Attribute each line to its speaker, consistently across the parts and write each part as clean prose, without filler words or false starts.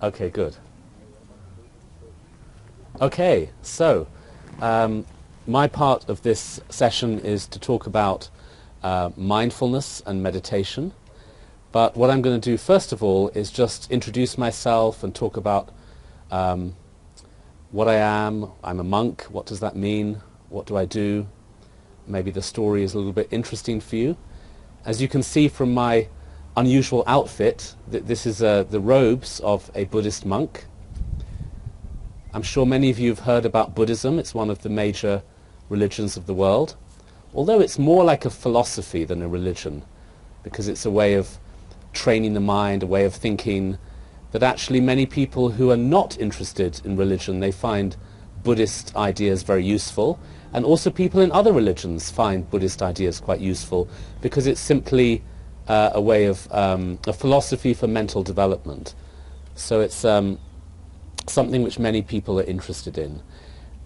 Speaker 1: Okay, good. Okay, so my part of this session is to talk about mindfulness and meditation. But what I'm going to do first of all is just introduce myself and talk about what I am. I'm a monk. What does that mean? What do I do? Maybe the story is a little bit interesting for you. As you can see from my unusual outfit, this is the robes of a Buddhist monk. I'm sure many of you have heard about Buddhism. It's one of the major religions of the world, although it's more like a philosophy than a religion, because it's a way of training the mind, a way of thinking, that actually many people who are not interested in religion, they find Buddhist ideas very useful, and also people in other religions find Buddhist ideas quite useful, because it's simply a way of a philosophy for mental development. So it's something which many people are interested in.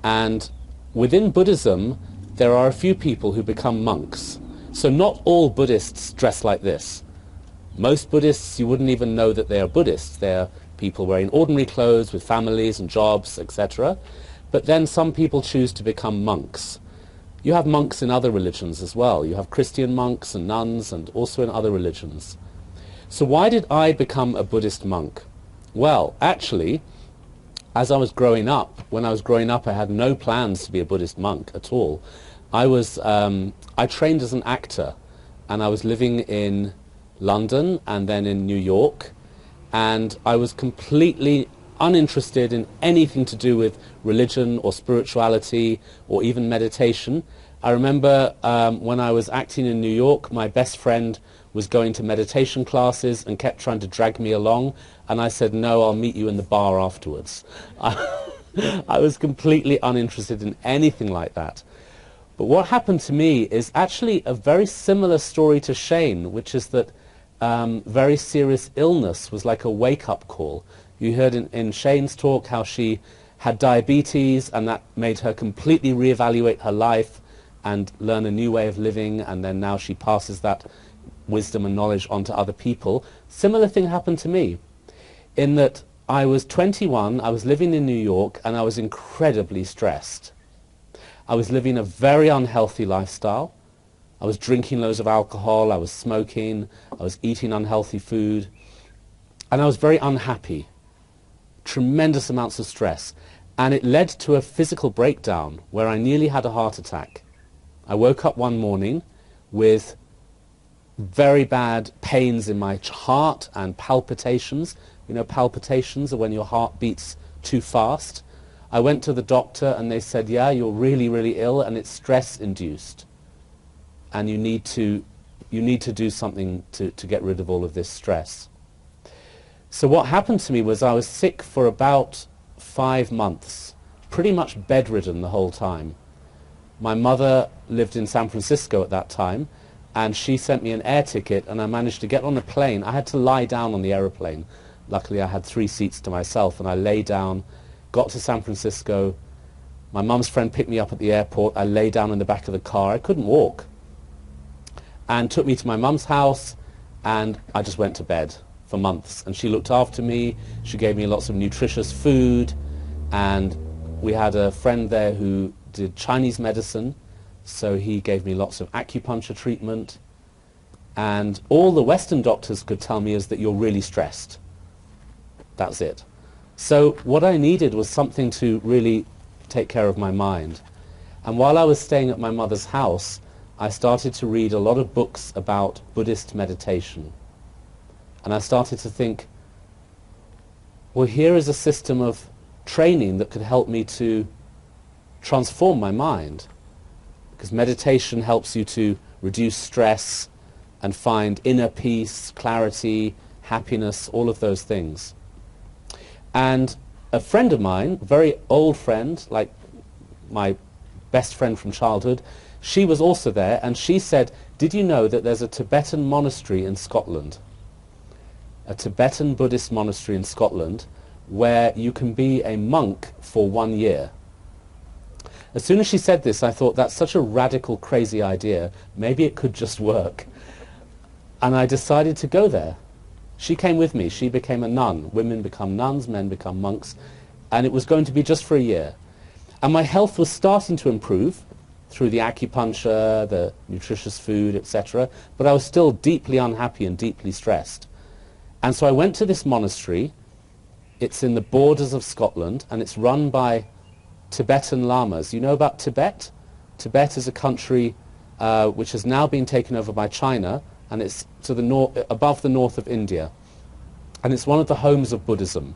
Speaker 1: And within Buddhism, there are a few people who become monks. So not all Buddhists dress like this. Most Buddhists, you wouldn't even know that they are Buddhists. They're people wearing ordinary clothes with families and jobs, etc. But then some people choose to become monks. You have monks in other religions as well. You have Christian monks and nuns, and also in other religions. So why did I become a Buddhist monk? Well, actually, as I was growing up, when I was growing up, I had no plans to be a Buddhist monk at all. I trained as an actor, and I was living in London and then in New York, and I was completely uninterested in anything to do with religion or spirituality or even meditation. I remember when I was acting in New York, my best friend was going to meditation classes and kept trying to drag me along, and I said, no, I'll meet you in the bar afterwards. I was completely uninterested in anything like that. But what happened to me is actually a very similar story to Shane, which is that very serious illness was like a wake-up call. You heard in Shane's talk how she had diabetes, and that made her completely reevaluate her life and learn a new way of living, and then now she passes that wisdom and knowledge on to other people. Similar thing happened to me, in that I was 21, I was living in New York, and I was incredibly stressed. I was living a very unhealthy lifestyle. I was drinking loads of alcohol, I was smoking, I was eating unhealthy food, and I was very unhappy. Tremendous amounts of stress. And it led to a physical breakdown where I nearly had a heart attack. I woke up one morning with very bad pains in my heart and palpitations. You know, palpitations are when your heart beats too fast. I went to the doctor and they said, yeah, you're really, really ill and it's stress-induced. And you need to do something to get rid of all of this stress. So what happened to me was I was sick for about 5 months, pretty much bedridden the whole time. My mother lived in San Francisco at that time, and she sent me an air ticket, and I managed to get on a plane. I had to lie down on the aeroplane. Luckily I had 3 seats to myself, and I lay down, got to San Francisco. My mum's friend picked me up at the airport. I lay down in the back of the car. I couldn't walk. And took me to my mum's house, and I just went to bed for months. And she looked after me. She gave me lots of nutritious food, and we had a friend there who did Chinese medicine, so he gave me lots of acupuncture treatment. And all the Western doctors could tell me is that you're really stressed. That's it. So what I needed was something to really take care of my mind. And while I was staying at my mother's house, I started to read a lot of books about Buddhist meditation. And I started to think, well, here is a system of training that could help me to transform my mind. Because meditation helps you to reduce stress and find inner peace, clarity, happiness, all of those things. And a friend of mine, a very old friend, like my best friend from childhood, she was also there, and she said, did you know that there's a Tibetan monastery in Scotland? A Tibetan Buddhist monastery in Scotland where you can be a monk for 1 year. As soon as she said this, I thought, that's such a radical, crazy idea. Maybe it could just work. And I decided to go there. She came with me. She became a nun. Women become nuns, men become monks. And it was going to be just for a year. And my health was starting to improve through the acupuncture, the nutritious food, etc. But I was still deeply unhappy and deeply stressed. And so I went to this monastery. It's in the borders of Scotland, and it's run by Tibetan lamas. You know about Tibet? Tibet is a country which has now been taken over by China, and it's to the above the north of India. And it's one of the homes of Buddhism.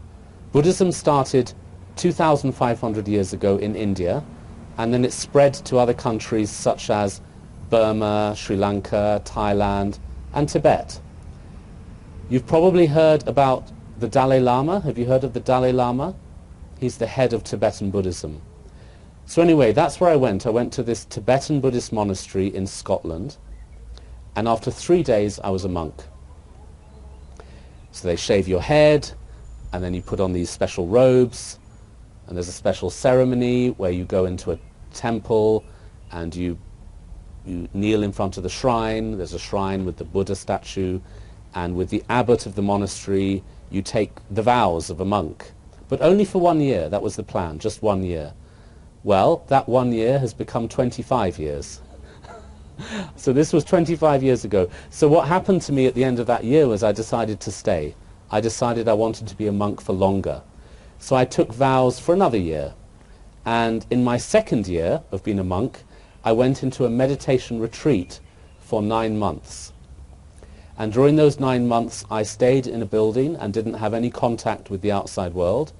Speaker 1: Buddhism started 2,500 years ago in India, and then it spread to other countries such as Burma, Sri Lanka, Thailand, and Tibet. You've probably heard about the Dalai Lama. Have you heard of the Dalai Lama? He's the head of Tibetan Buddhism. So anyway, that's where I went. I went to this Tibetan Buddhist monastery in Scotland, and after 3 days I was a monk. So they shave your head, and then you put on these special robes, and there's a special ceremony where you go into a temple and you kneel in front of the shrine. There's a shrine with the Buddha statue, and with the abbot of the monastery you take the vows of a monk. But only for 1 year. That was the plan, just 1 year. Well, that 1 year has become 25 years. So this was 25 years ago. So what happened to me at the end of that year was I decided to stay. I decided I wanted to be a monk for longer. So I took vows for another year. And in my second year of being a monk, I went into a meditation retreat for 9 months. And during those 9 months, I stayed in a building and didn't have any contact with the outside world.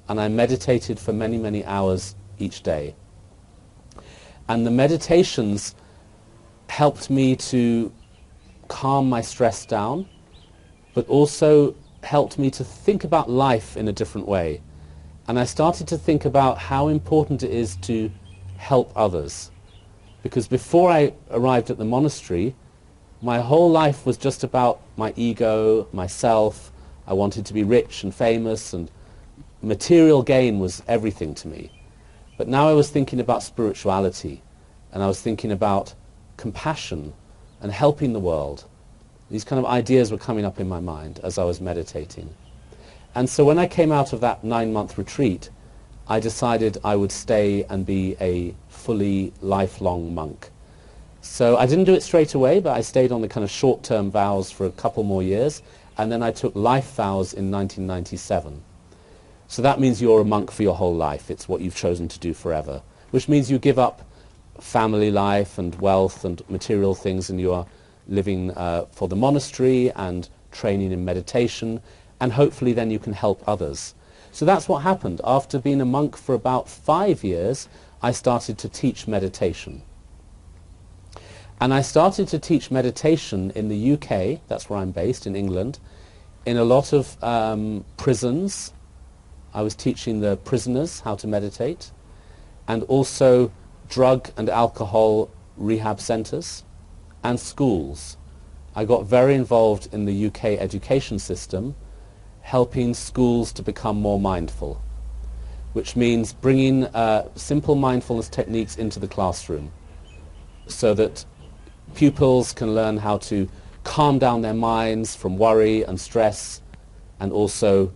Speaker 1: And I meditated for many, many hours each day. And the meditations helped me to calm my stress down, but also helped me to think about life in a different way. And I started to think about how important it is to help others. Because before I arrived at the monastery, my whole life was just about my ego, myself. I wanted to be rich and famous, and material gain was everything to me. But now I was thinking about spirituality, and I was thinking about compassion and helping the world. These kind of ideas were coming up in my mind as I was meditating. And so when I came out of that 9-month retreat, I decided I would stay and be a fully lifelong monk. So I didn't do it straight away, but I stayed on the kind of short-term vows for a couple more years, and then I took life vows in 1997. So that means you're a monk for your whole life. It's what you've chosen to do forever, which means you give up family life and wealth and material things, and you are living for the monastery and training in meditation, and hopefully then you can help others. So that's what happened. After being a monk for about 5 years, I started to teach meditation. And I started to teach meditation in the UK, that's where I'm based, in England, in a lot of prisons. I was teaching the prisoners how to meditate, and also drug and alcohol rehab centres and schools. I got very involved in the UK education system, helping schools to become more mindful, which means bringing simple mindfulness techniques into the classroom so that pupils can learn how to calm down their minds from worry and stress, and also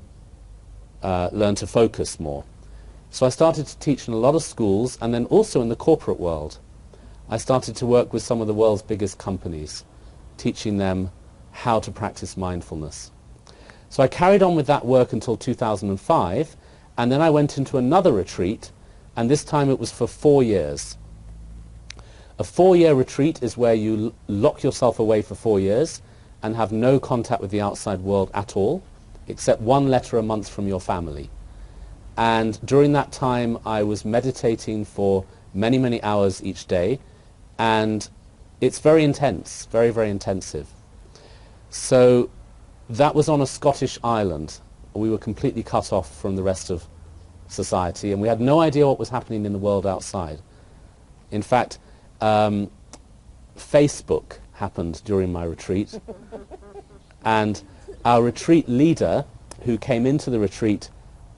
Speaker 1: learn to focus more. So I started to teach in a lot of schools, and then also in the corporate world. I started to work with some of the world's biggest companies, teaching them how to practice mindfulness. So I carried on with that work until 2005, and then I went into another retreat, and this time it was for 4 years. A 4-year retreat is where you lock yourself away for 4 years and have no contact with the outside world at all, except 1 letter a month from your family. And during that time I was meditating for many, many hours each day, and it's very intense, very, very intensive. So that was on a Scottish island. We were completely cut off from the rest of society, and we had no idea what was happening in the world outside. In fact, Facebook happened during my retreat, and our retreat leader, who came into the retreat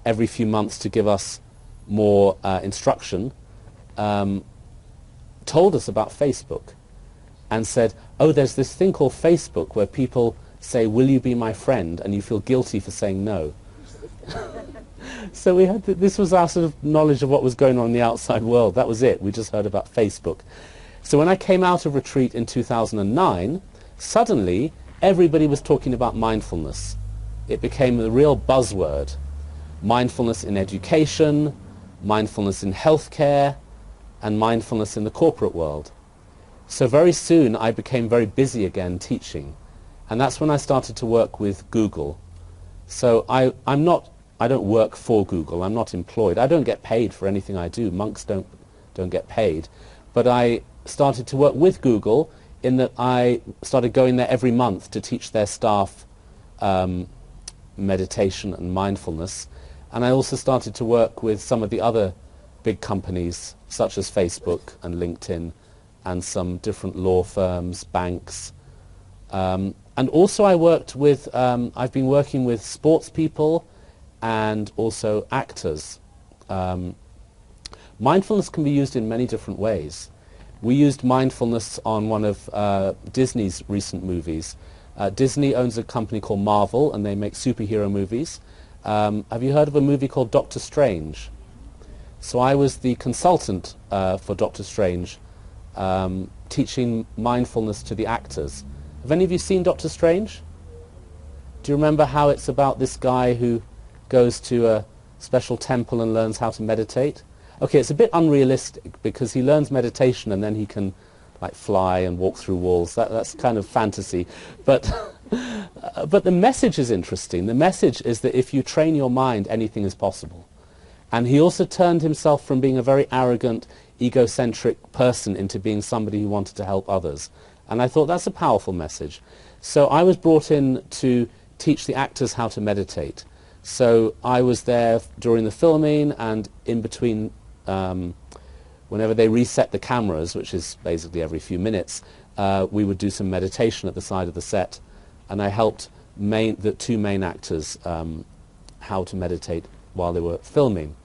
Speaker 1: every few months to give us more instruction, told us about Facebook and said, oh, there's this thing called Facebook where people say, will you be my friend? And you feel guilty for saying no. So we had this was our sort of knowledge of what was going on in the outside world. That was it. We just heard about Facebook. So when I came out of retreat in 2009, suddenly everybody was talking about mindfulness. It became a real buzzword. Mindfulness in education, mindfulness in healthcare, and mindfulness in the corporate world. So very soon I became very busy again teaching. And that's when I started to work with Google. So I don't work for Google. I'm not employed. I don't get paid for anything I do. Monks don't get paid. But I started to work with Google in that I started going there every month to teach their staff meditation and mindfulness. And I also started to work with some of the other big companies, such as Facebook and LinkedIn, and some different law firms, banks. And also I worked with, I've been working with sports people and also actors. Mindfulness can be used in many different ways. We used mindfulness on one of Disney's recent movies. Disney owns a company called Marvel, and they make superhero movies. Have you heard of a movie called Doctor Strange? So I was the consultant for Doctor Strange, teaching mindfulness to the actors. Have any of you seen Doctor Strange? Do you remember how it's about this guy who goes to a special temple and learns how to meditate? Okay, it's a bit unrealistic because he learns meditation and then he can like fly and walk through walls. That's kind of fantasy. But the message is interesting. The message is that if you train your mind, anything is possible. And he also turned himself from being a very arrogant, egocentric person into being somebody who wanted to help others. And I thought that's a powerful message. So I was brought in to teach the actors how to meditate. So I was there during the filming and in between, whenever they reset the cameras, which is basically every few minutes, we would do some meditation at the side of the set. And I helped the two main actors how to meditate while they were filming.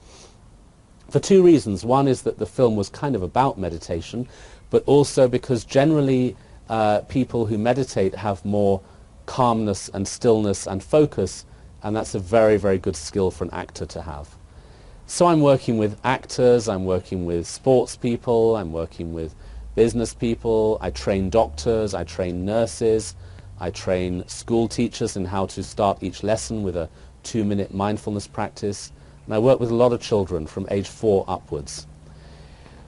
Speaker 1: For two reasons. One is that the film was kind of about meditation, but also because generally people who meditate have more calmness and stillness and focus, and that's a very, very good skill for an actor to have. So I'm working with actors, I'm working with sports people, I'm working with business people, I train doctors, I train nurses, I train school teachers in how to start each lesson with a 2-minute mindfulness practice, and I work with a lot of children from age 4 upwards.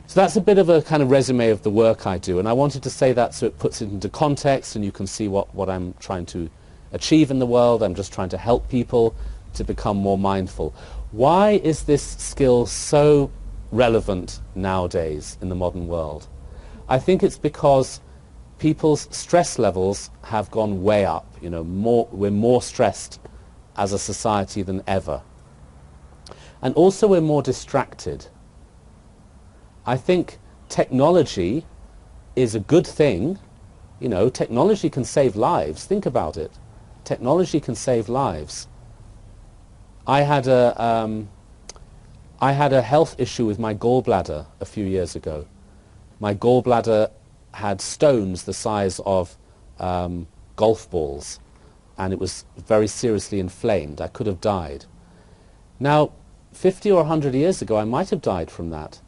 Speaker 1: So that's a bit of a kind of resume of the work I do, and I wanted to say that so it puts it into context and you can see what I'm trying to achieve in the world. I'm just trying to help people to become more mindful. Why is this skill so relevant nowadays in the modern world? I think it's because people's stress levels have gone way up. You know, we're more stressed as a society than ever. And also we're more distracted. I think technology is a good thing. You know, technology can save lives. Think about it. Technology can save lives. I had a health issue with my gallbladder a few years ago. My gallbladder had stones the size of golf balls, and it was very seriously inflamed. I could have died. Now, 50 or 100 years ago, I might have died from that.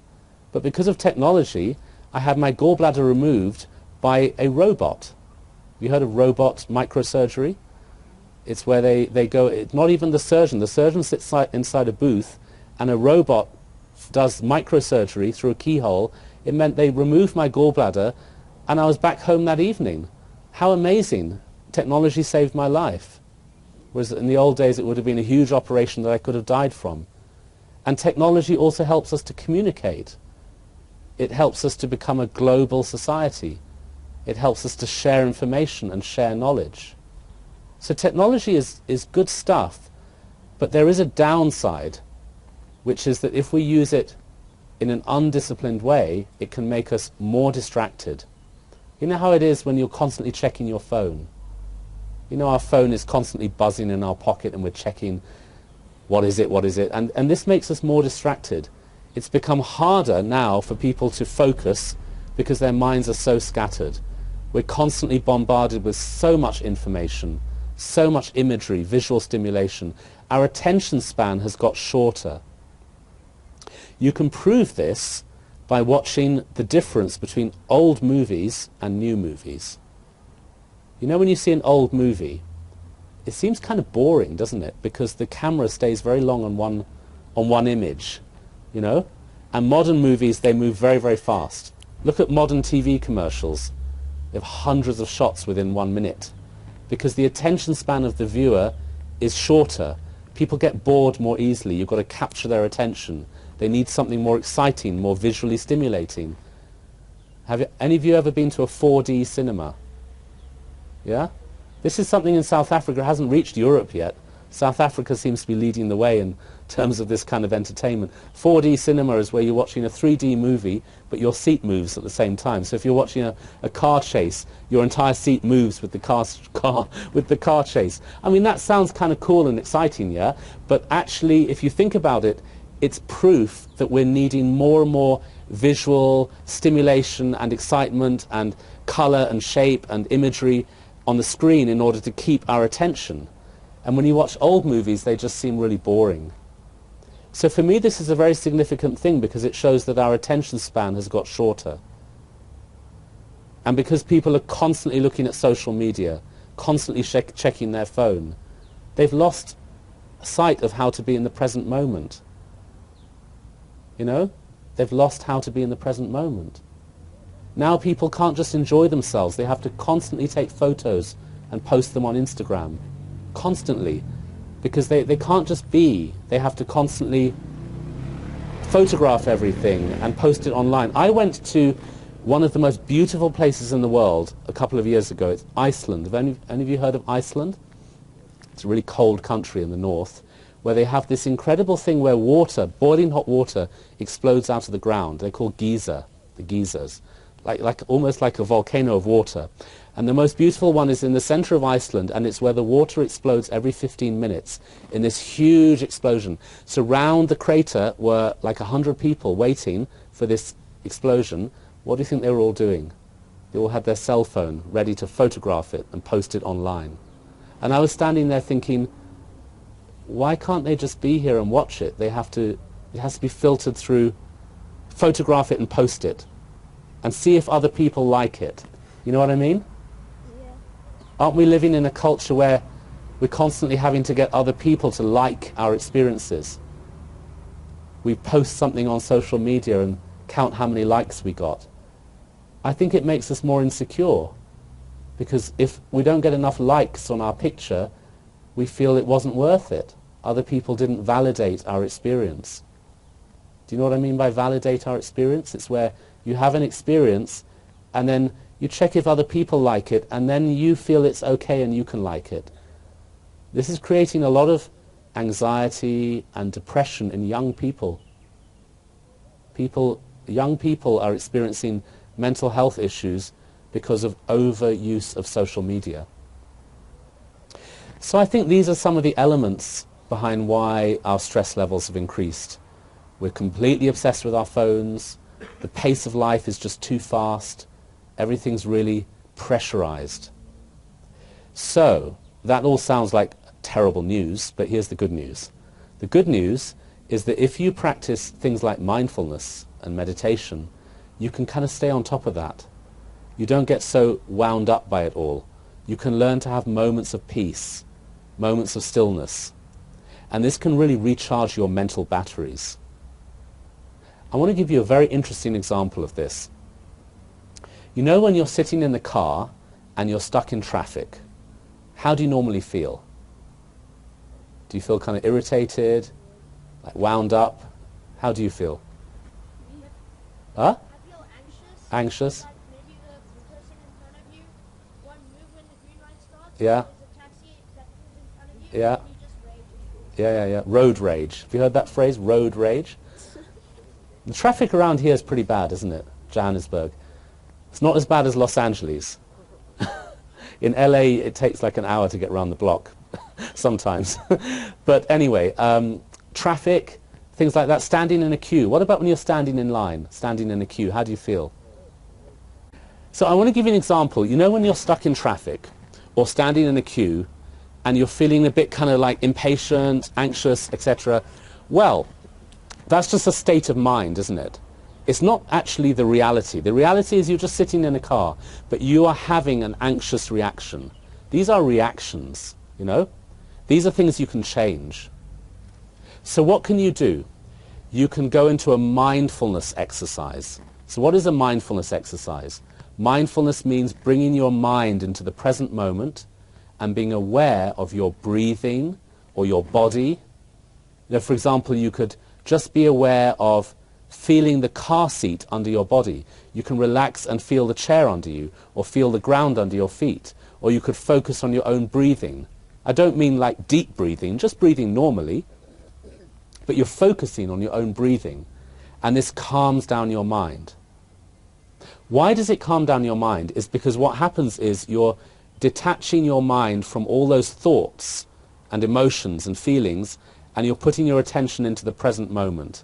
Speaker 1: But because of technology, I had my gallbladder removed by a robot. Have you heard of robot microsurgery? It's where they go, it's not even the surgeon sits inside a booth and a robot does microsurgery through a keyhole. It meant they removed my gallbladder and I was back home that evening. How amazing. Technology saved my life. Whereas in the old days it would have been a huge operation that I could have died from. And technology also helps us to communicate. It helps us to become a global society. It helps us to share information and share knowledge. So technology is good stuff, but there is a downside, which is that if we use it in an undisciplined way, it can make us more distracted. You know how it is when you're constantly checking your phone? You know, our phone is constantly buzzing in our pocket and we're checking, what is it, and this makes us more distracted. It's become harder now for people to focus because their minds are so scattered. We're constantly bombarded with so much information so much imagery, visual stimulation. Our attention span has got shorter. You can prove this by watching the difference between old movies and new movies. You know, when you see an old movie, it seems kind of boring, doesn't it? Because the camera stays very long on one image, you know? And modern movies, they move very, very fast. Look at modern TV commercials. They have hundreds of shots within 1 minute. Because the attention span of the viewer is shorter. People get bored more easily. You've got to capture their attention. They need something more exciting, more visually stimulating. Have any of you ever been to a 4D cinema? Yeah? This is something in South Africa. It hasn't reached Europe yet. South Africa seems to be leading the way in terms of this kind of entertainment. 4D cinema is where you're watching a 3D movie, but your seat moves at the same time. So if you're watching a car chase, your entire seat moves with the car chase. I mean, that sounds kind of cool and exciting, yeah? But actually, if you think about it, it's proof that we're needing more and more visual stimulation and excitement and color and shape and imagery on the screen in order to keep our attention. And when you watch old movies, they just seem really boring. So for me, this is a very significant thing because it shows that our attention span has got shorter. And because people are constantly looking at social media, constantly checking their phone, they've lost sight of how to be in the present moment. You know? They've lost how to be in the present moment. Now people can't just enjoy themselves. They have to constantly take photos and post them on Instagram. Constantly. Because they can't just be. They have to constantly photograph everything and post it online. I went to one of the most beautiful places in the world a couple of years ago. It's Iceland. Have any of you heard of Iceland? It's a really cold country in the north, where they have this incredible thing where water, boiling hot water, explodes out of the ground. They're called geyser, the geysers, almost like a volcano of water. And the most beautiful one is in the center of Iceland, and it's where the water explodes every 15 minutes in this huge explosion. So round the crater were like 100 people waiting for this explosion. What do you think they were all doing? They all had their cell phone ready to photograph it and post it online. And I was standing there thinking, why can't they just be here and watch it? It has to be filtered through, photograph it and post it, and see if other people like it. You know what I mean? Yeah. Aren't we living in a culture where we're constantly having to get other people to like our experiences? We post something on social media and count how many likes we got. I think it makes us more insecure, because if we don't get enough likes on our picture, we feel it wasn't worth it. Other people didn't validate our experience. Do you know what I mean by validate our experience? It's where you have an experience and then you check if other people like it, and then you feel it's okay and you can like it. This is creating a lot of anxiety and depression in young people. Young people are experiencing mental health issues because of overuse of social media. So I think these are some of the elements behind why our stress levels have increased. We're completely obsessed with our phones. The pace of life is just too fast. Everything's really pressurized. So that all sounds like terrible news, but here's the good news. The good news is that if you practice things like mindfulness and meditation, you can kind of stay on top of that. You don't get so wound up by it all. You can learn to have moments of peace, moments of stillness. And this can really recharge your mental batteries. I want to give you a very interesting example of this. You know, when you're sitting in the car and you're stuck in traffic, how do you normally feel? Do you feel kind of irritated, like wound up? How do you feel? Huh?
Speaker 2: I feel anxious.
Speaker 1: Anxious?
Speaker 2: Like maybe the person in front of you won't move when the green light starts.
Speaker 1: Yeah.
Speaker 2: There's a taxi that moves in front of you.
Speaker 1: Yeah.
Speaker 2: And you just rage.
Speaker 1: Yeah. Road rage. Have you heard that phrase, road rage? The traffic around here is pretty bad, isn't it? Johannesburg. It's not as bad as Los Angeles. In LA, it takes like an hour to get around the block, sometimes. But anyway, traffic, things like that, standing in a queue. What about when you're standing in line, standing in a queue? How do you feel? So I want to give you an example. You know, when you're stuck in traffic or standing in a queue, and you're feeling a bit kind of like impatient, anxious, etc. Well, that's just a state of mind, isn't it? It's not actually the reality. The reality is you're just sitting in a car, but you are having an anxious reaction. These are reactions, you know? These are things you can change. So what can you do? You can go into a mindfulness exercise. So what is a mindfulness exercise? Mindfulness means bringing your mind into the present moment and being aware of your breathing or your body. You know, for example, you could just be aware of feeling the car seat under your body. You can relax and feel the chair under you, or feel the ground under your feet, or you could focus on your own breathing. I don't mean like deep breathing, just breathing normally, but you're focusing on your own breathing, and this calms down your mind. Why does it calm down your mind? Is because what happens is you're detaching your mind from all those thoughts and emotions and feelings, and you're putting your attention into the present moment.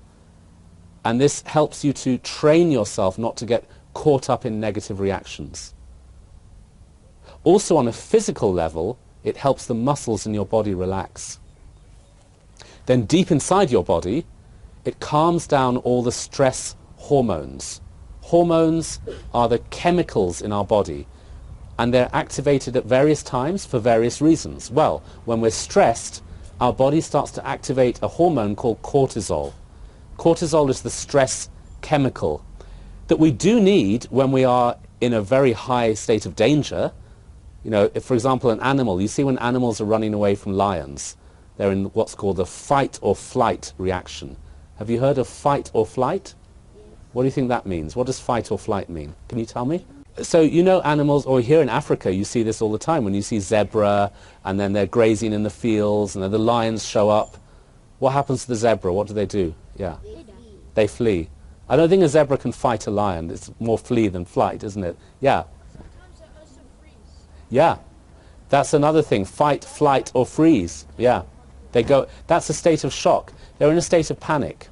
Speaker 1: And this helps you to train yourself not to get caught up in negative reactions. Also, on a physical level, it helps the muscles in your body relax. Then deep inside your body, it calms down all the stress hormones. Hormones are the chemicals in our body, and they're activated at various times for various reasons. Well, when we're stressed, our body starts to activate a hormone called cortisol. Cortisol is the stress chemical that we do need when we are in a very high state of danger. You know, if, for example, an animal, you see when animals are running away from lions, they're in what's called the fight or flight reaction. Have you heard of fight or flight? What do you think that means? What does fight or flight mean? Can you tell me? So you know animals, or here in Africa you see this all the time, when you see zebra and then they're grazing in the fields and then the lions show up. What happens to the zebra? What do they do? Yeah. They flee. I don't think a zebra can fight a lion. It's more flee than flight, isn't it? Yeah.
Speaker 2: Sometimes they also freeze.
Speaker 1: Yeah. That's another thing. Fight, flight, or freeze. Yeah. They go. That's a state of shock. They're in a state of panic.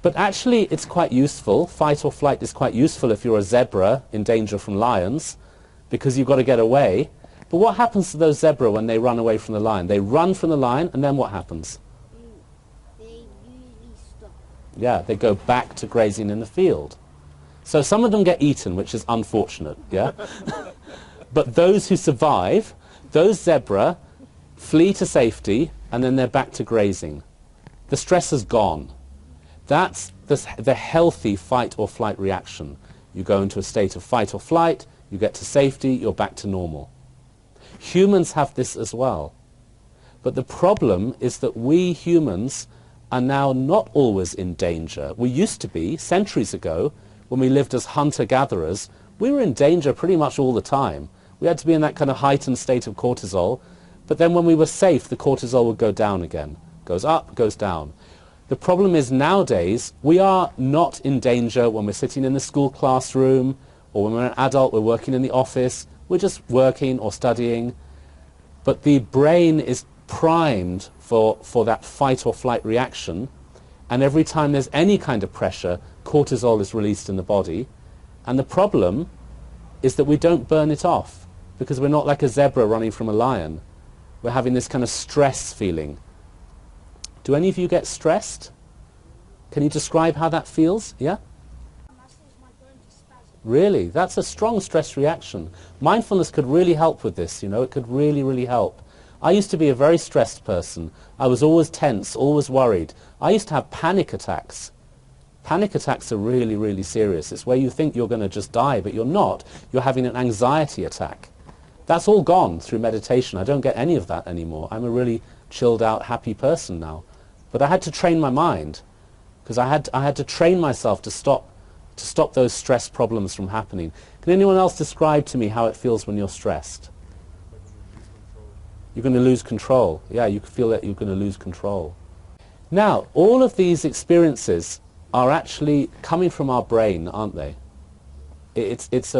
Speaker 1: But actually it's quite useful. Fight or flight is quite useful if you're a zebra in danger from lions, because you've got to get away. But what happens to those zebra when they run away from the lion? They run from the lion, and then what happens?
Speaker 2: They usually stop.
Speaker 1: Yeah, they go back to grazing in the field. So some of them get eaten, which is unfortunate, yeah? But those who survive, those zebra flee to safety, and then they're back to grazing. The stress is gone. That's the healthy fight or flight reaction. You go into a state of fight or flight, you get to safety, you're back to normal. Humans have this as well. But the problem is that we humans are now not always in danger. We used to be, centuries ago, when we lived as hunter-gatherers, we were in danger pretty much all the time. We had to be in that kind of heightened state of cortisol, but then when we were safe, the cortisol would go down again. Goes up, goes down. The problem is nowadays, we are not in danger when we're sitting in the school classroom, or when we're an adult, we're working in the office, we're just working or studying. But the brain is primed for that fight or flight reaction, and every time there's any kind of pressure, cortisol is released in the body. And the problem is that we don't burn it off, because we're not like a zebra running from a lion. We're having this kind of stress feeling. Do any of you get stressed? Can you describe how that feels? Yeah?
Speaker 2: My muscles might go into spasm.
Speaker 1: Really? That's a strong stress reaction. Mindfulness could really help with this, you know. It could really, really help. I used to be a very stressed person. I was always tense, always worried. I used to have panic attacks. Panic attacks are really, really serious. It's where you think you're going to just die, but you're not. You're having an anxiety attack. That's all gone through meditation. I don't get any of that anymore. I'm a really chilled out, happy person now. But I had to train my mind, because I had to train myself to stop those stress problems from happening. Can anyone else describe to me how it feels when you're stressed? You're going to lose control. Yeah, you feel that you're going to lose control. Now, all of these experiences are actually coming from our brain, aren't they? It's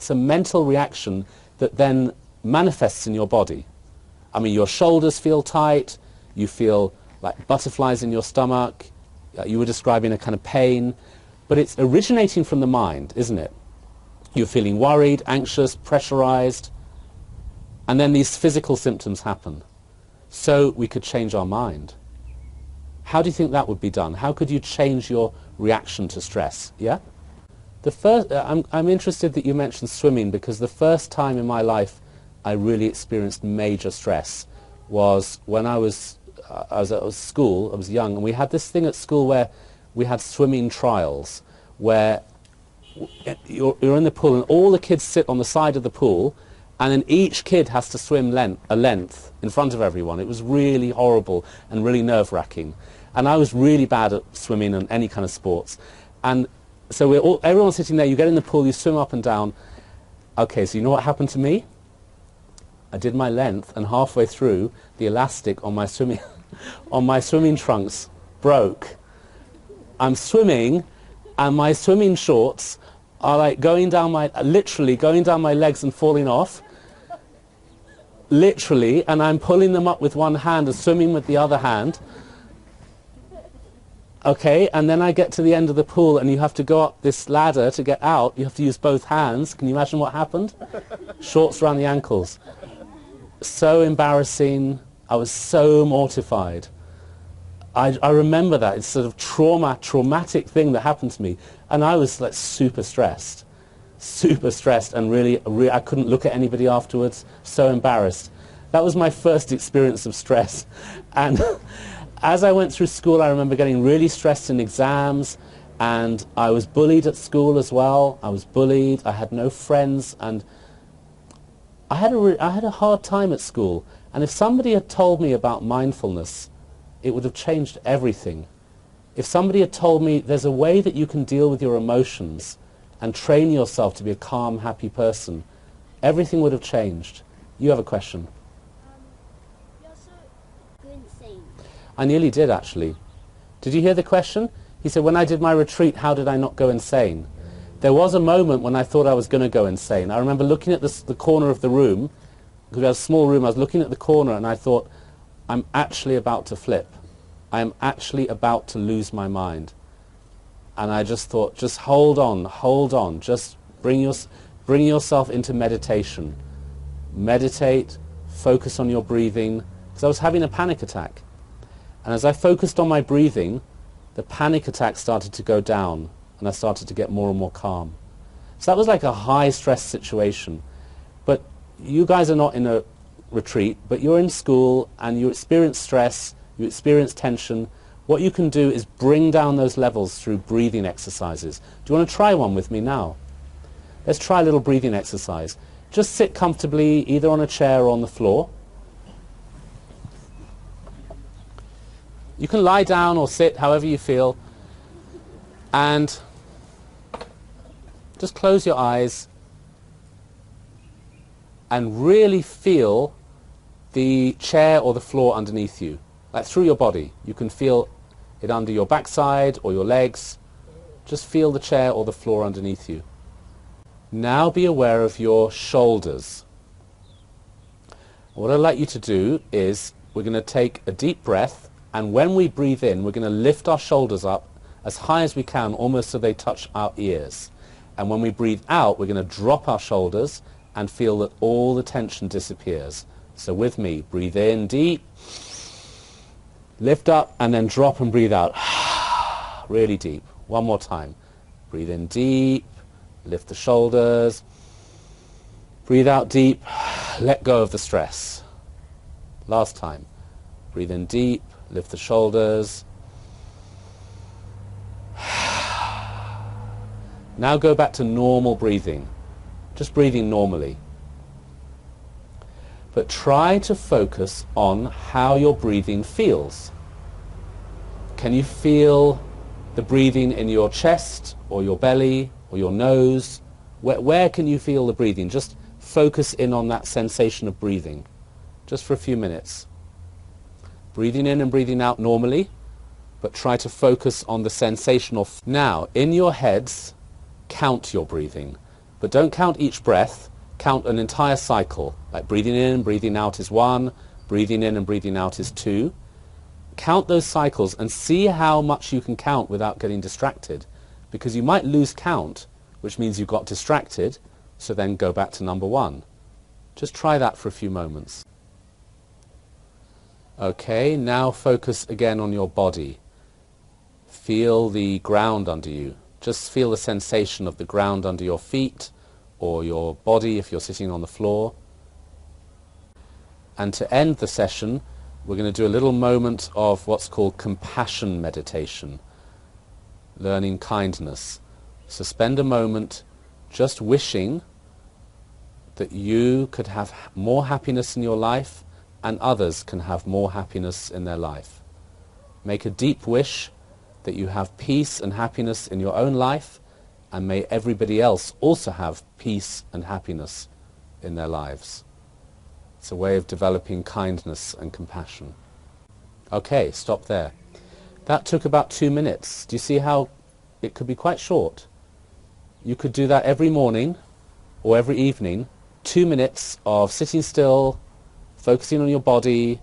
Speaker 1: a mental reaction that then manifests in your body. I mean, your shoulders feel tight, you feel like butterflies in your stomach, you were describing a kind of pain, but it's originating from the mind, isn't it? You're feeling worried, anxious, pressurized. And then these physical symptoms happen. So we could change our mind. How do you think that would be done? How could you change your reaction to stress? Yeah? The first, I'm interested that you mentioned swimming, because the first time in my life I really experienced major stress was when I was at school. I was young, and we had this thing at school where we had swimming trials, where you're in the pool and all the kids sit on the side of the pool, and then each kid has to swim a length in front of everyone. It was really horrible and really nerve-wracking. And I was really bad at swimming and any kind of sports. And so everyone's sitting there, you get in the pool, you swim up and down. Okay, so you know what happened to me? I did my length, and halfway through, the elastic on my swimming, on my swimming trunks broke. I'm swimming, and my swimming shorts are like literally going down my legs and falling off. Literally, and I'm pulling them up with one hand and swimming with the other hand. Okay, and then I get to the end of the pool, and you have to go up this ladder to get out. You have to use both hands. Can you imagine what happened? Shorts around the ankles. So embarrassing. I was so mortified. I remember that. It's sort of traumatic thing that happened to me. And I was like super stressed, and really, I couldn't look at anybody afterwards. So embarrassed. That was my first experience of stress. And as I went through school, I remember getting really stressed in exams, and I was bullied at school as well. I was bullied. I had no friends, and I had a hard time at school. And if somebody had told me about mindfulness, it would have changed everything. If somebody had told me there's a way that you can deal with your emotions and train yourself to be a calm, happy person, everything would have changed. You have a question?
Speaker 2: You also go insane.
Speaker 1: I nearly did, actually. Did you hear the question? He said, when I did my retreat, how did I not go insane? There was a moment when I thought I was going to go insane. I remember looking at the corner of the room, because we had a small room. I was looking at the corner, and I thought, I'm actually about to flip. I am actually about to lose my mind. And I just thought, just hold on. Just bring yourself into meditation. Meditate, focus on your breathing. Because I was having a panic attack. And as I focused on my breathing, the panic attack started to go down, and I started to get more and more calm. So that was like a high stress situation. But you guys are not in a retreat, but you're in school, and you experience stress, you experience tension. What you can do is bring down those levels through breathing exercises. Do you want to try one with me now? Let's try a little breathing exercise. Just sit comfortably, either on a chair or on the floor. You can lie down or sit, however you feel. And just close your eyes and really feel the chair or the floor underneath you, like through your body. You can feel it under your backside or your legs. Just feel the chair or the floor underneath you. Now be aware of your shoulders. What I'd like you to do is we're going to take a deep breath, and when we breathe in, we're going to lift our shoulders up as high as we can, almost so they touch our ears. And when we breathe out, we're going to drop our shoulders and feel that all the tension disappears. So with me, breathe in deep, lift up, and then drop and breathe out. Really deep. One more time. Breathe in deep, lift the shoulders, breathe out deep, let go of the stress. Last time. Breathe in deep, lift the shoulders. Now go back to normal breathing, just breathing normally. But try to focus on how your breathing feels. Can you feel the breathing in your chest or your belly or your nose? Where can you feel the breathing? Just focus in on that sensation of breathing, just for a few minutes. Breathing in and breathing out normally, but try to focus on the sensation of... Now, in your heads, count your breathing, but don't count each breath. Count an entire cycle, like breathing in and breathing out is 1, breathing in and breathing out is 2. Count those cycles and see how much you can count without getting distracted, because you might lose count, which means you got distracted, so then go back to number 1. Just try that for a few moments. Okay, now focus again on your body. Feel the ground under you. Just feel the sensation of the ground under your feet or your body if you're sitting on the floor. And to end the session, we're going to do a little moment of what's called compassion meditation, learning kindness. So spend a moment just wishing that you could have more happiness in your life and others can have more happiness in their life. Make a deep wish that you have peace and happiness in your own life, and may everybody else also have peace and happiness in their lives. It's a way of developing kindness and compassion. Okay, stop there. That took about 2 minutes. Do you see how it could be quite short? You could do that every morning or every evening. 2 minutes of sitting still, focusing on your body,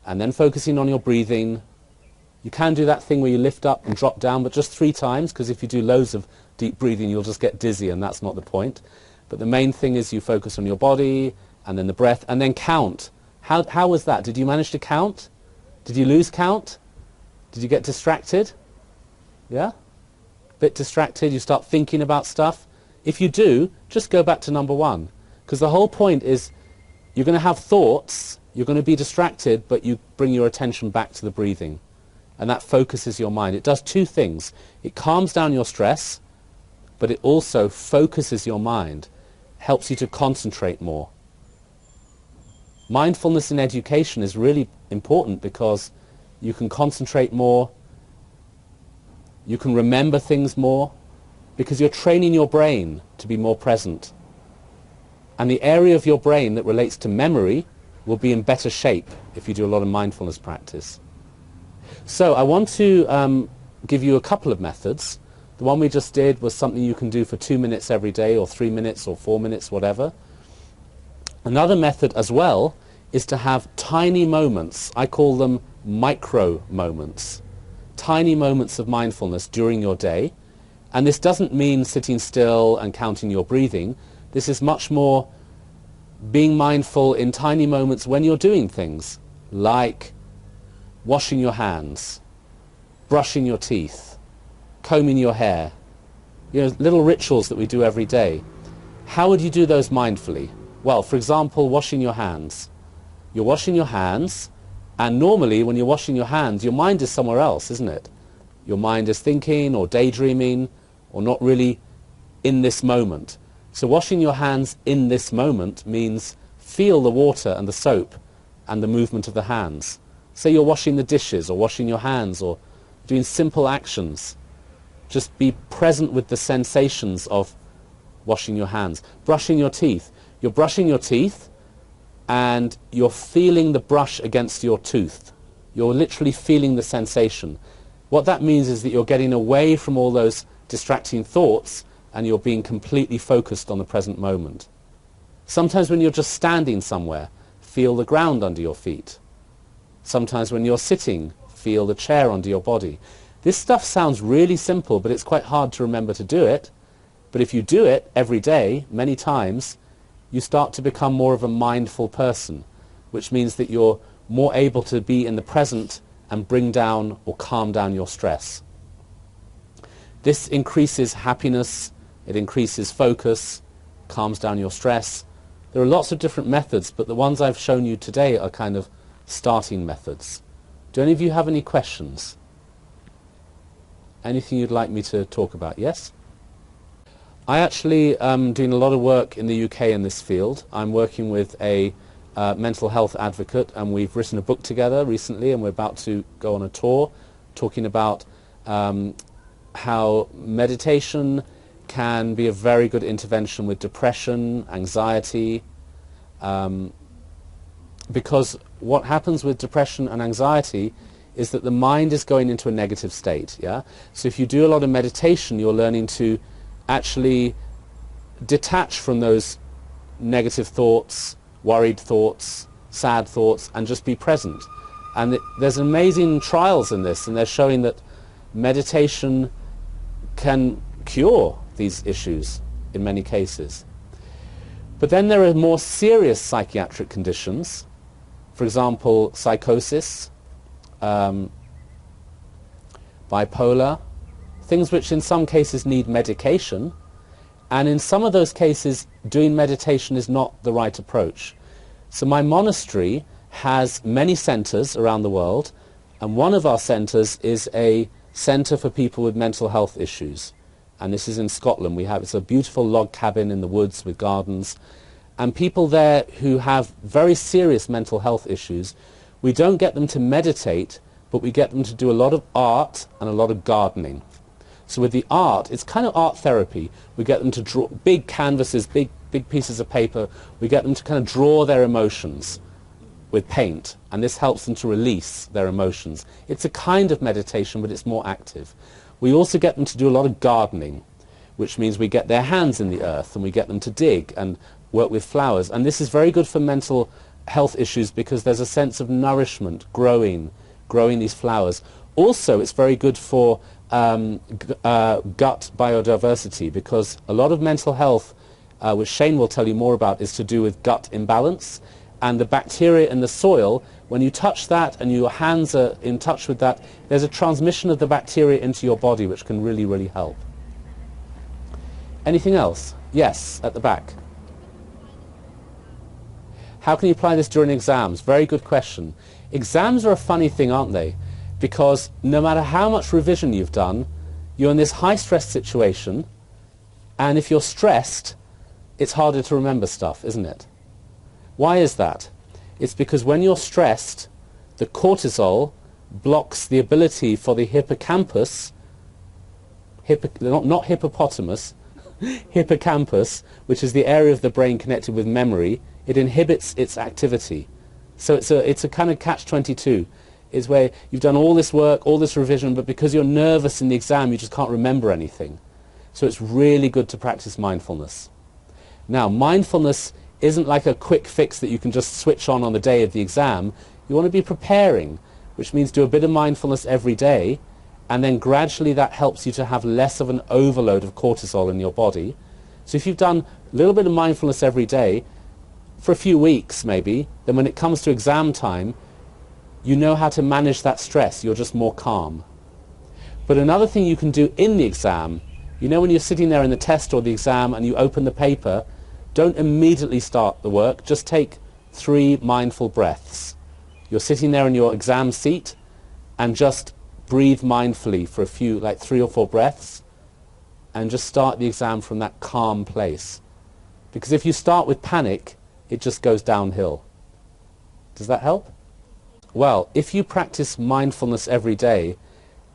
Speaker 1: and then focusing on your breathing. You can do that thing where you lift up and drop down, but just 3 times, because if you do loads of deep breathing, you'll just get dizzy, and that's not the point. But the main thing is you focus on your body, and then the breath, and then count. How was that? Did you manage to count? Did you lose count? Did you get distracted? Yeah? Bit distracted, you start thinking about stuff. If you do, just go back to number 1. Because the whole point is you're going to have thoughts, you're going to be distracted, but you bring your attention back to the breathing. And that focuses your mind. It does 2 things. It calms down your stress, but it also focuses your mind, helps you to concentrate more. Mindfulness in education is really important because you can concentrate more, you can remember things more, because you're training your brain to be more present. And the area of your brain that relates to memory will be in better shape if you do a lot of mindfulness practice. So I want to give you a couple of methods. The one we just did was something you can do for 2 minutes every day, or 3 minutes, or 4 minutes, whatever. Another method as well is to have tiny moments. I call them micro moments. Tiny moments of mindfulness during your day. And this doesn't mean sitting still and counting your breathing. This is much more being mindful in tiny moments when you're doing things, like washing your hands, brushing your teeth, combing your hair. You know, little rituals that we do every day. How would you do those mindfully? Well, for example, washing your hands. You're washing your hands, and normally when you're washing your hands, your mind is somewhere else, isn't it? Your mind is thinking or daydreaming or not really in this moment. So washing your hands in this moment means feel the water and the soap and the movement of the hands. Say you're washing the dishes or washing your hands or doing simple actions. Just be present with the sensations of washing your hands. Brushing your teeth. You're brushing your teeth and you're feeling the brush against your tooth. You're literally feeling the sensation. What that means is that you're getting away from all those distracting thoughts and you're being completely focused on the present moment. Sometimes when you're just standing somewhere, feel the ground under your feet. Sometimes when you're sitting, feel the chair under your body. This stuff sounds really simple, but it's quite hard to remember to do it. But if you do it every day, many times, you start to become more of a mindful person, which means that you're more able to be in the present and bring down or calm down your stress. This increases happiness, it increases focus, calms down your stress. There are lots of different methods, but the ones I've shown you today are kind of starting methods. Do any of you have any questions? Anything you'd like me to talk about? Yes? I actually am doing a lot of work in the UK in this field. I'm working with a mental health advocate, and we've written a book together recently, and we're about to go on a tour talking about how meditation can be a very good intervention with depression, anxiety, because what happens with depression and anxiety is that the mind is going into a negative state. Yeah? So if you do a lot of meditation, you're learning to actually detach from those negative thoughts, worried thoughts, sad thoughts, and just be present. And there's amazing trials in this, and they're showing that meditation can cure these issues in many cases. But then there are more serious psychiatric conditions, for example, psychosis, bipolar, things which in some cases need medication, and in some of those cases doing meditation is not the right approach. So my monastery has many centres around the world, and one of our centres is a centre for people with mental health issues. And this is in Scotland. It's a beautiful log cabin in the woods with gardens. And people there who have very serious mental health issues, we don't get them to meditate, but we get them to do a lot of art and a lot of gardening. So with the art, it's kind of art therapy. We get them to draw big canvases, big pieces of paper. We get them to kind of draw their emotions with paint, and this helps them to release their emotions. It's a kind of meditation, but it's more active. We also get them to do a lot of gardening, which means we get their hands in the earth and we get them to dig and work with flowers. And this is very good for mental health issues because there's a sense of nourishment, growing these flowers. Also, it's very good for gut biodiversity, because a lot of mental health, which Shane will tell you more about, is to do with gut imbalance. And the bacteria in the soil, when you touch that and your hands are in touch with that, there's a transmission of the bacteria into your body which can really, really help. Anything else? Yes, at the back. How can you apply this during exams? Very good question. Exams are a funny thing, aren't they? Because no matter how much revision you've done, you're in this high-stress situation, and if you're stressed, it's harder to remember stuff, isn't it? Why is that? It's because when you're stressed, the cortisol blocks the ability for the hippocampus, not hippopotamus, hippocampus, which is the area of the brain connected with memory. It inhibits its activity. So it's a kind of catch-22. It's where you've done all this work, all this revision, but because you're nervous in the exam, you just can't remember anything. So it's really good to practice mindfulness. Now, mindfulness isn't like a quick fix that you can just switch on the day of the exam. You want to be preparing, which means do a bit of mindfulness every day, and then gradually that helps you to have less of an overload of cortisol in your body. So if you've done a little bit of mindfulness every day, for a few weeks maybe, then when it comes to exam time, you know how to manage that stress. You're just more calm. But another thing you can do in the exam, you know when you're sitting there in the test or the exam and you open the paper, don't immediately start the work, just take 3 mindful breaths. You're sitting there in your exam seat and just breathe mindfully for a few, like 3 or 4 breaths, and just start the exam from that calm place. Because if you start with panic, it just goes downhill. Does that help? Well, if you practice mindfulness every day,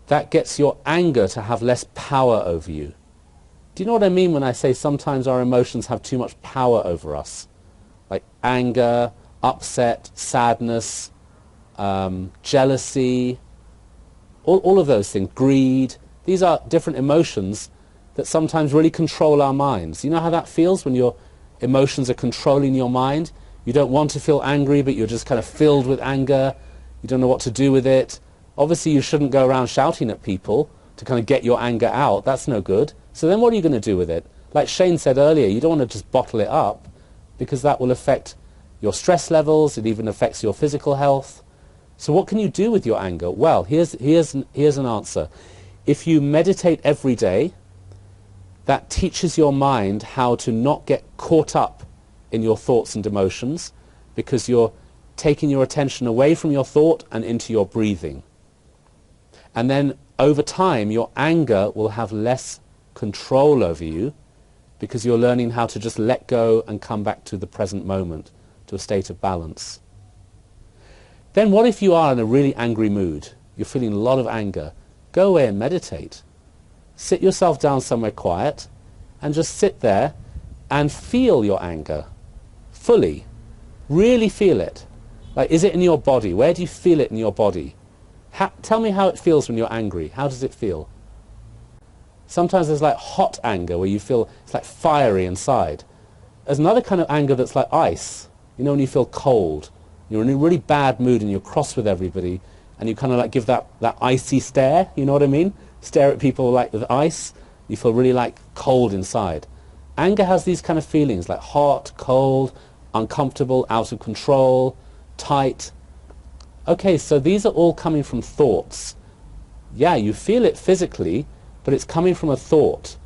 Speaker 1: that gets your anger to have less power over you. Do you know what I mean when I say sometimes our emotions have too much power over us? Like anger, upset, sadness, jealousy, all of those things, greed. These are different emotions that sometimes really control our minds. You know how that feels when your emotions are controlling your mind? You don't want to feel angry, but you're just kind of filled with anger. You don't know what to do with it. Obviously, you shouldn't go around shouting at people to kind of get your anger out. That's no good. So then what are you going to do with it? Like Shane said earlier, you don't want to just bottle it up, because that will affect your stress levels. It even affects your physical health. So what can you do with your anger? Well, here's an answer. If you meditate every day, that teaches your mind how to not get caught up in your thoughts and emotions, because you're taking your attention away from your thought and into your breathing. And then over time, your anger will have less control over you, because you're learning how to just let go and come back to the present moment, to a state of balance. Then what if you are in a really angry mood? You're feeling a lot of anger. Go away and meditate. Sit yourself down somewhere quiet and just sit there and feel your anger fully. Really feel it. Like, is it in your body? Where do you feel it in your body? Tell me how it feels when you're angry. How does it feel? Sometimes there's like hot anger where you feel it's like fiery inside. There's another kind of anger that's like ice. You know, when you feel cold. You're in a really bad mood and you're cross with everybody, and you kind of like give that icy stare, you know what I mean? Stare at people like with ice. You feel really like cold inside. Anger has these kind of feelings like hot, cold, uncomfortable, out of control, tight. Okay, so these are all coming from thoughts. Yeah, you feel it physically, but it's coming from a thought.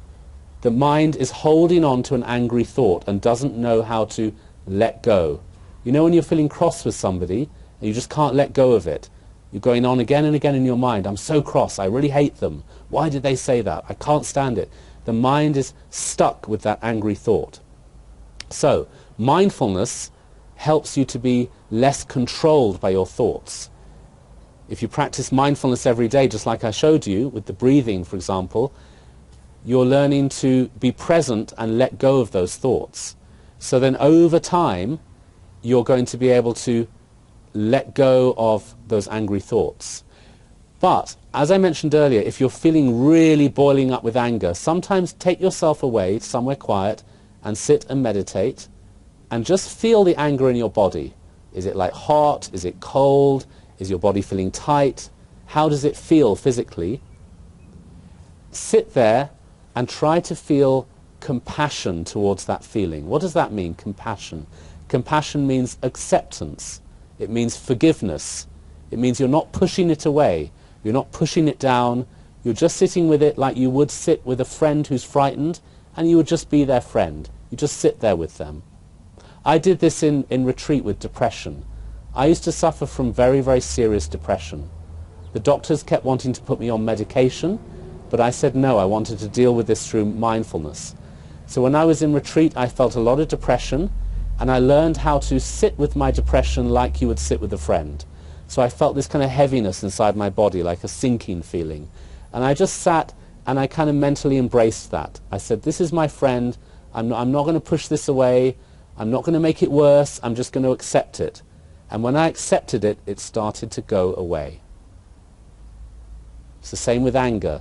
Speaker 1: The mind is holding on to an angry thought and doesn't know how to let go. You know when you're feeling cross with somebody and you just can't let go of it? You're going on again and again in your mind, I'm so cross, I really hate them. Why did they say that? I can't stand it. The mind is stuck with that angry thought. So, mindfulness helps you to be less controlled by your thoughts. If you practice mindfulness every day, just like I showed you, with the breathing, for example, you're learning to be present and let go of those thoughts. So then over time, you're going to be able to let go of those angry thoughts. But, as I mentioned earlier, if you're feeling really boiling up with anger, sometimes take yourself away somewhere quiet and sit and meditate and just feel the anger in your body. Is it like hot? Is it cold? Is your body feeling tight? How does it feel physically? Sit there and try to feel compassion towards that feeling. What does that mean, compassion? Compassion means acceptance. It means forgiveness. It means you're not pushing it away. You're not pushing it down. You're just sitting with it like you would sit with a friend who's frightened, and you would just be their friend. You just sit there with them. I did this in retreat with depression. I used to suffer from very, very serious depression. The doctors kept wanting to put me on medication, but I said no, I wanted to deal with this through mindfulness. So when I was in retreat, I felt a lot of depression, and I learned how to sit with my depression like you would sit with a friend. So I felt this kind of heaviness inside my body, like a sinking feeling. And I just sat and I kind of mentally embraced that. I said, this is my friend. I'm not going to push this away. I'm not going to make it worse. I'm just going to accept it. And when I accepted it, it started to go away. It's the same with anger.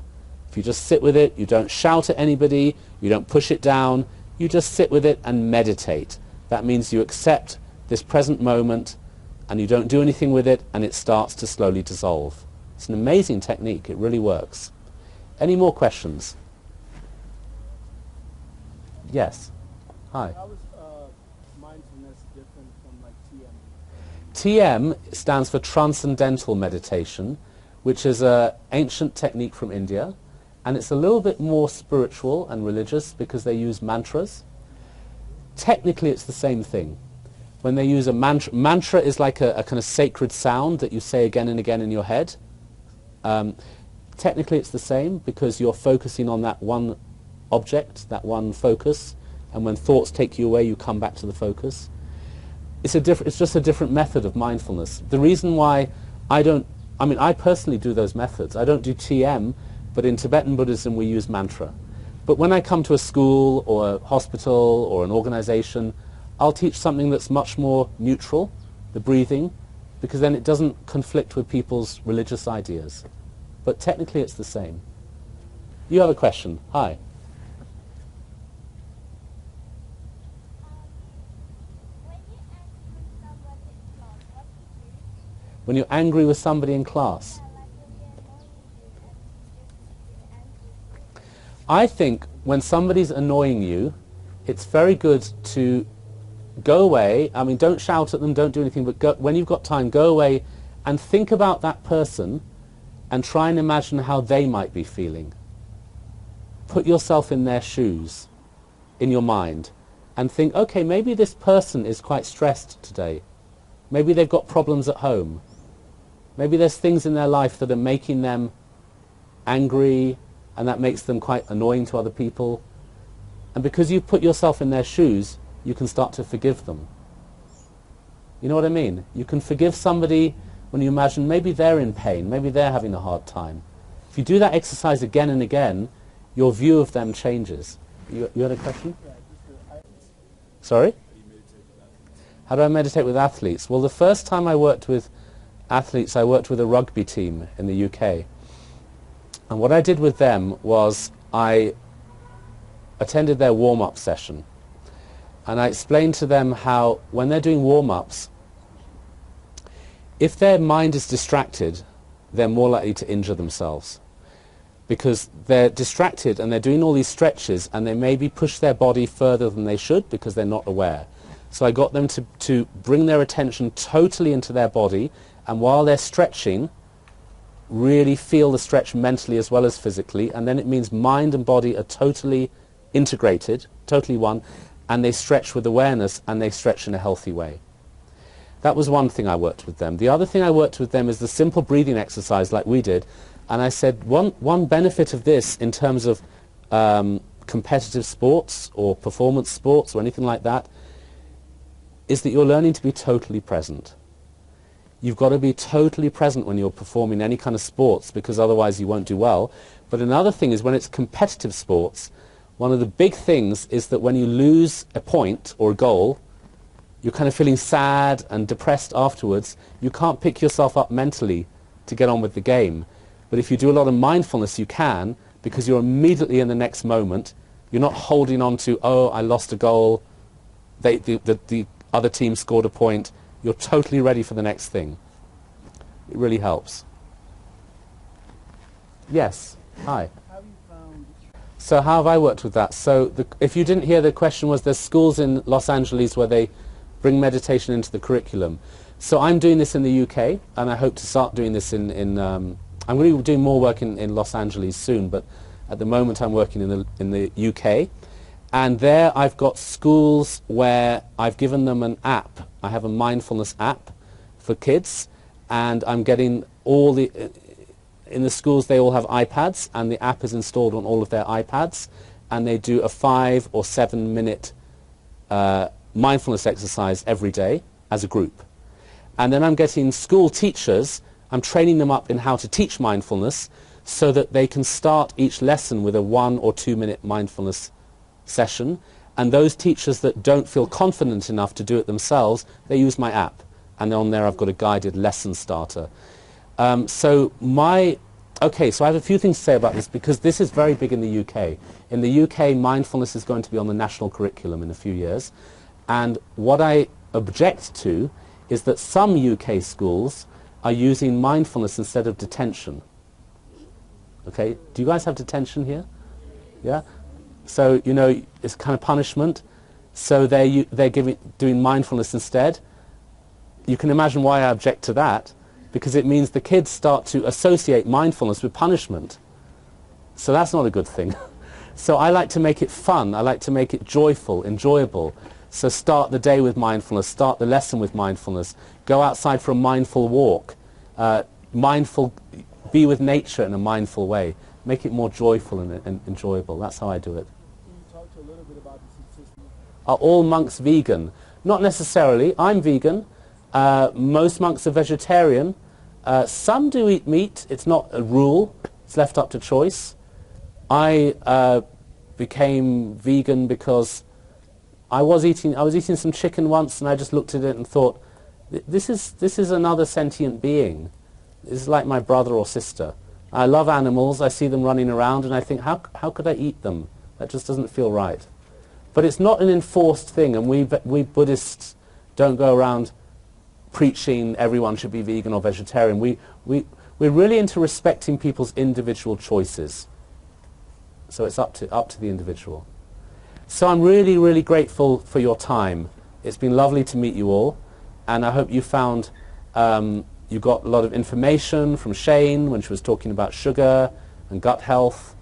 Speaker 1: If you just sit with it, you don't shout at anybody, you don't push it down, you just sit with it and meditate. That means you accept this present moment and you don't do anything with it, and it starts to slowly dissolve. It's an amazing technique. It really works. Any more questions? Yes. Hi.
Speaker 3: How is mindfulness different from like TM?
Speaker 1: TM stands for Transcendental Meditation, which is an ancient technique from India, and it's a little bit more spiritual and religious because they use mantras. Technically, it's the same thing. When they use a mantra is like a kind of sacred sound that you say again and again in your head. Technically, it's the same because you're focusing on that one object, that one focus, and when thoughts take you away, you come back to the focus. It's just a different method of mindfulness. The reason why I personally do those methods. I don't do TM, but in Tibetan Buddhism we use mantra. But when I come to a school or a hospital or an organization, I'll teach something that's much more neutral, the breathing, because then it doesn't conflict with people's religious ideas. But technically it's the same. You have a question. Hi. When you're angry with somebody in class, I think when somebody's annoying you, it's very good to go away. I mean, don't shout at them, don't do anything, but when you've got time, go away and think about that person and try and imagine how they might be feeling. Put yourself in their shoes, in your mind, and think, okay, maybe this person is quite stressed today. Maybe they've got problems at home. Maybe there's things in their life that are making them angry, and that makes them quite annoying to other people. And because you put yourself in their shoes, you can start to forgive them. You know what I mean? You can forgive somebody when you imagine maybe they're in pain, maybe they're having a hard time. If you do that exercise again and again, your view of them changes. You had a question?
Speaker 3: Yeah,
Speaker 1: Sorry? How do I meditate with athletes? Well, the first time I worked with athletes, I worked with a rugby team in the UK. And what I did with them was I attended their warm-up session. And I explained to them how when they're doing warm-ups, if their mind is distracted, they're more likely to injure themselves. because they're distracted and they're doing all these stretches and they maybe push their body further than they should because they're not aware. So I got them to bring their attention totally into their body, and while they're stretching, really feel the stretch mentally as well as physically, and then it means mind and body are totally integrated, totally one, and they stretch with awareness and they stretch in a healthy way. That was one thing I worked with them. The other thing I worked with them is the simple breathing exercise like we did, and I said one benefit of this in terms of competitive sports or performance sports or anything like that is that you're learning to be totally present. You've got to be totally present when you're performing any kind of sports, because otherwise you won't do well. But another thing is when it's competitive sports, one of the big things is that when you lose a point or a goal, you're kind of feeling sad and depressed afterwards. You can't pick yourself up mentally to get on with the game. But if you do a lot of mindfulness, you can, because you're immediately in the next moment. You're not holding on to, oh, I lost a goal, the other team scored a point. You're totally ready for the next thing. It really helps. Yes. Hi.
Speaker 3: How have you found?
Speaker 1: So how have I worked with that? So if you didn't hear, the question was, there's schools in Los Angeles where they bring meditation into the curriculum. So I'm doing this in the UK, and I hope to start doing this I'm going to be doing more work in Los Angeles soon, but at the moment I'm working in the UK. And there I've got schools where I've given them an app. I have a mindfulness app for kids, and I'm getting all the... In the schools they all have iPads, and the app is installed on all of their iPads, and they do a 5 or 7 minute mindfulness exercise every day as a group. And then I'm getting school teachers, I'm training them up in how to teach mindfulness so that they can start each lesson with a 1 or 2 minute mindfulness session, and those teachers that don't feel confident enough to do it themselves, they use my app, and on there I've got a guided lesson starter. So I have a few things to say about this, because this is very big in the UK. In the UK, mindfulness is going to be on the national curriculum in a few years, and what I object to is that some UK schools are using mindfulness instead of detention. Okay, do you guys have detention here? Yeah? So, you know, it's kind of punishment, so they're doing mindfulness instead. You can imagine why I object to that, because it means the kids start to associate mindfulness with punishment. So that's not a good thing. So I like to make it fun, I like to make it joyful, enjoyable. So start the day with mindfulness, start the lesson with mindfulness, go outside for a mindful walk, be with nature in a mindful way. Make it more joyful and enjoyable. That's how I do it.
Speaker 3: Can you talk a little bit about the system?
Speaker 1: Are all monks vegan? Not necessarily. I'm vegan. Most monks are vegetarian. Some do eat meat. It's not a rule. It's left up to choice. I became vegan because I was eating some chicken once, and I just looked at it and thought, this is another sentient being. This is like my brother or sister. I love animals. I see them running around, and I think, how could I eat them? That just doesn't feel right. But it's not an enforced thing, and we Buddhists don't go around preaching everyone should be vegan or vegetarian. We're really into respecting people's individual choices. So it's up to the individual. So I'm really, really grateful for your time. It's been lovely to meet you all, and I hope you found you got a lot of information from Shane when she was talking about sugar and gut health,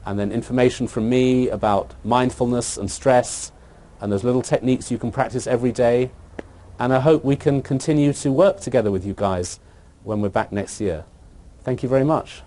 Speaker 1: and then information from me about mindfulness and stress, and those little techniques you can practice every day. And I hope we can continue to work together with you guys when we're back next year. Thank you very much.